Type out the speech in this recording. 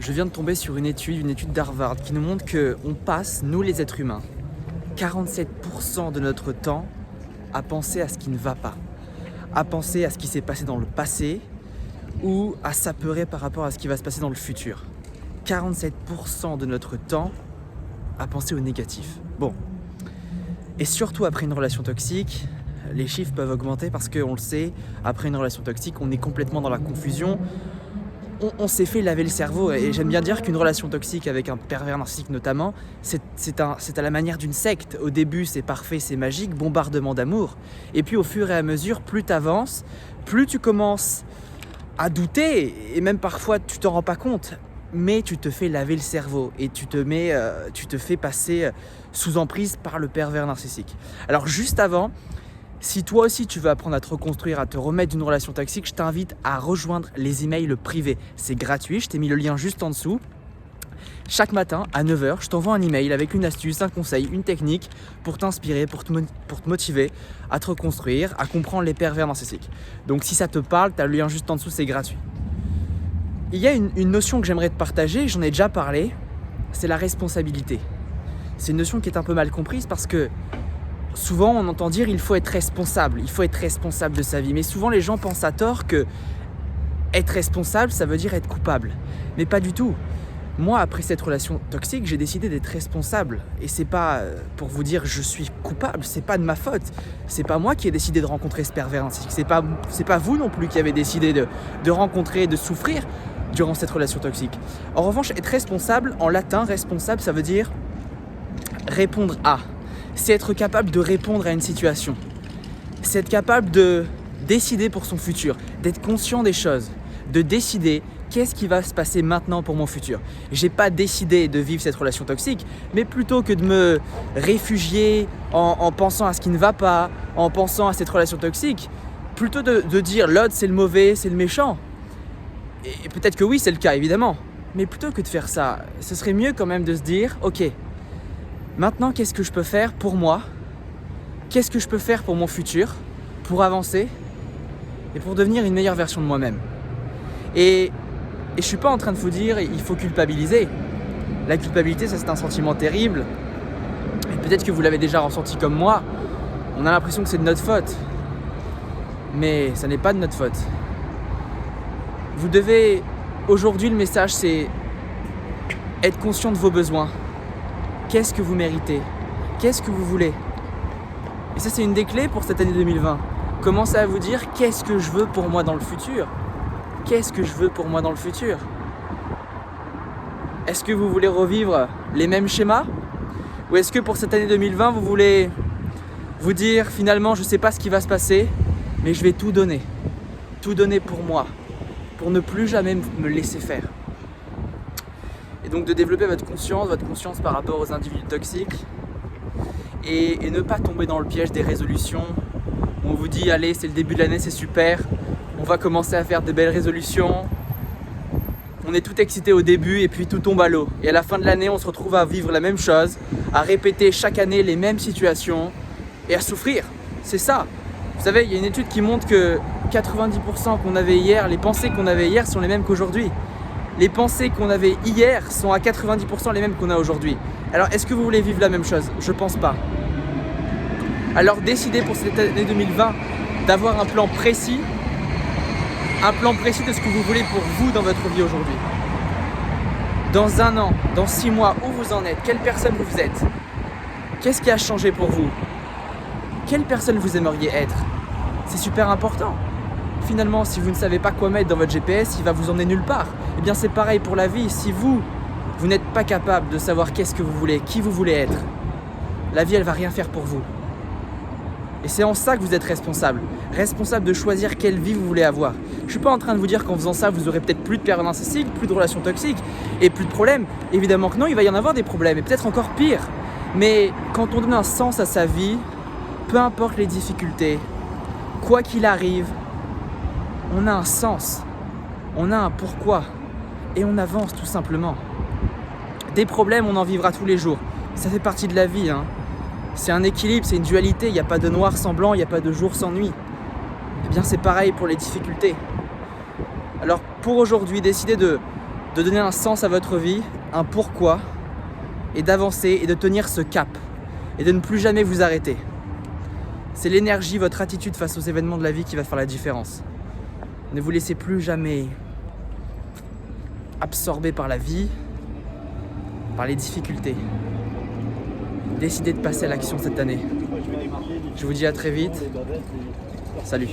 Je viens de tomber sur une étude d'Harvard qui nous montre qu'on passe, nous les êtres humains, 47% de notre temps à penser à ce qui ne va pas, à penser à ce qui s'est passé dans le passé ou à s'apeurer par rapport à ce qui va se passer dans le futur. 47% de notre temps à penser au négatif. Bon. Et surtout après une relation toxique, les chiffres peuvent augmenter parce qu'on le sait, après une relation toxique, on est complètement dans la confusion. On s'est fait laver le cerveau et j'aime bien dire qu'une relation toxique avec un pervers narcissique notamment, c'est à la manière d'une secte. Au début c'est parfait, c'est magique, bombardement d'amour. Et puis au fur et à mesure, plus tu avances, plus tu commences à douter et même parfois tu t'en rends pas compte. Mais tu te fais laver le cerveau et tu te fais passer sous emprise par le pervers narcissique. Alors juste avant, si toi aussi tu veux apprendre à te reconstruire, à te remettre d'une relation toxique, je t'invite à rejoindre les emails privés. C'est gratuit, je t'ai mis le lien juste en dessous. Chaque matin à 9h, je t'envoie un email avec une astuce, un conseil, une technique pour t'inspirer, pour te motiver à te reconstruire, à comprendre les pervers narcissiques. Donc si ça te parle, tu as le lien juste en dessous, c'est gratuit. Il y a une notion que j'aimerais te partager, j'en ai déjà parlé, c'est la responsabilité. C'est une notion qui est un peu mal comprise parce que souvent on entend dire il faut être responsable de sa vie. Mais souvent les gens pensent à tort que être responsable, ça veut dire être coupable. Mais pas du tout. Moi, après cette relation toxique, j'ai décidé d'être responsable. Et c'est pas pour vous dire je suis coupable, c'est pas de ma faute. C'est pas moi qui ai décidé de rencontrer ce pervers narcissique. C'est pas vous non plus qui avez décidé de rencontrer, de souffrir durant cette relation toxique. En revanche, être responsable, en latin, responsable, ça veut dire répondre à. C'est être capable de répondre à une situation. C'est être capable de décider pour son futur, d'être conscient des choses, de décider qu'est-ce qui va se passer maintenant pour mon futur. J'ai pas décidé de vivre cette relation toxique, mais plutôt que de me réfugier en pensant à ce qui ne va pas, en pensant à cette relation toxique, plutôt de dire l'autre c'est le mauvais, c'est le méchant. Et peut-être que oui, c'est le cas évidemment, mais plutôt que de faire ça, ce serait mieux quand même de se dire ok, maintenant qu'est-ce que je peux faire pour moi? Qu'est-ce que je peux faire pour mon futur, pour avancer et pour devenir une meilleure version de moi-même? Et je suis pas en train de vous dire il faut culpabiliser. La culpabilité, ça c'est un sentiment terrible. Et peut-être que vous l'avez déjà ressenti comme moi. On a l'impression que c'est de notre faute. Mais ça n'est pas de notre faute. Vous devez, aujourd'hui le message c'est être conscient de vos besoins. Qu'est-ce que vous méritez? Qu'est-ce que vous voulez? Et ça c'est une des clés pour cette année 2020. Commencez à vous dire qu'est-ce que je veux pour moi dans le futur? Qu'est-ce que je veux pour moi dans le futur? Est-ce que vous voulez revivre les mêmes schémas? Ou est-ce que pour cette année 2020, vous voulez vous dire finalement je ne sais pas ce qui va se passer, mais je vais tout donner pour moi, pour ne plus jamais me laisser faire. Et donc de développer votre conscience par rapport aux individus toxiques et ne pas tomber dans le piège des résolutions où on vous dit allez c'est le début de l'année, c'est super, on va commencer à faire de belles résolutions, on est tout excité au début et puis tout tombe à l'eau. Et à la fin de l'année on se retrouve à vivre la même chose, à répéter chaque année les mêmes situations et à souffrir. C'est ça. Vous savez, il y a une étude qui montre que 90% qu'on avait hier, les pensées qu'on avait hier sont les mêmes qu'aujourd'hui. Les pensées qu'on avait hier sont à 90% les mêmes qu'on a aujourd'hui. Alors est-ce que vous voulez vivre la même chose? Je pense pas. Alors décidez pour cette année 2020 d'avoir un plan précis de ce que vous voulez pour vous dans votre vie aujourd'hui. Dans 1 an, dans 6 mois, où vous en êtes? Quelle personne vous êtes? Qu'est-ce qui a changé pour vous? Quelle personne vous aimeriez être? C'est super important. Finalement, si vous ne savez pas quoi mettre dans votre GPS, il va vous emmener nulle part. Eh bien, c'est pareil pour la vie. Si vous n'êtes pas capable de savoir qu'est-ce que vous voulez, qui vous voulez être, la vie, elle va rien faire pour vous. Et c'est en ça que vous êtes responsable. Responsable de choisir quelle vie vous voulez avoir. Je ne suis pas en train de vous dire qu'en faisant ça, vous aurez peut-être plus de pervers narcissiques, plus de relations toxiques et plus de problèmes. Évidemment que non, il va y en avoir des problèmes et peut-être encore pire. Mais quand on donne un sens à sa vie, peu importe les difficultés, quoi qu'il arrive, on a un sens, on a un pourquoi et on avance tout simplement. Des problèmes, on en vivra tous les jours. Ça fait partie de la vie, hein. C'est un équilibre, c'est une dualité, il n'y a pas de noir sans blanc, il n'y a pas de jour sans nuit. Eh bien c'est pareil pour les difficultés. Alors pour aujourd'hui, décidez de de donner un sens à votre vie, un pourquoi, et d'avancer et de tenir ce cap, et de ne plus jamais vous arrêter. C'est l'énergie, votre attitude face aux événements de la vie qui va faire la différence. Ne vous laissez plus jamais absorber par la vie, par les difficultés. Décidez de passer à l'action cette année. Je vous dis à très vite. Salut.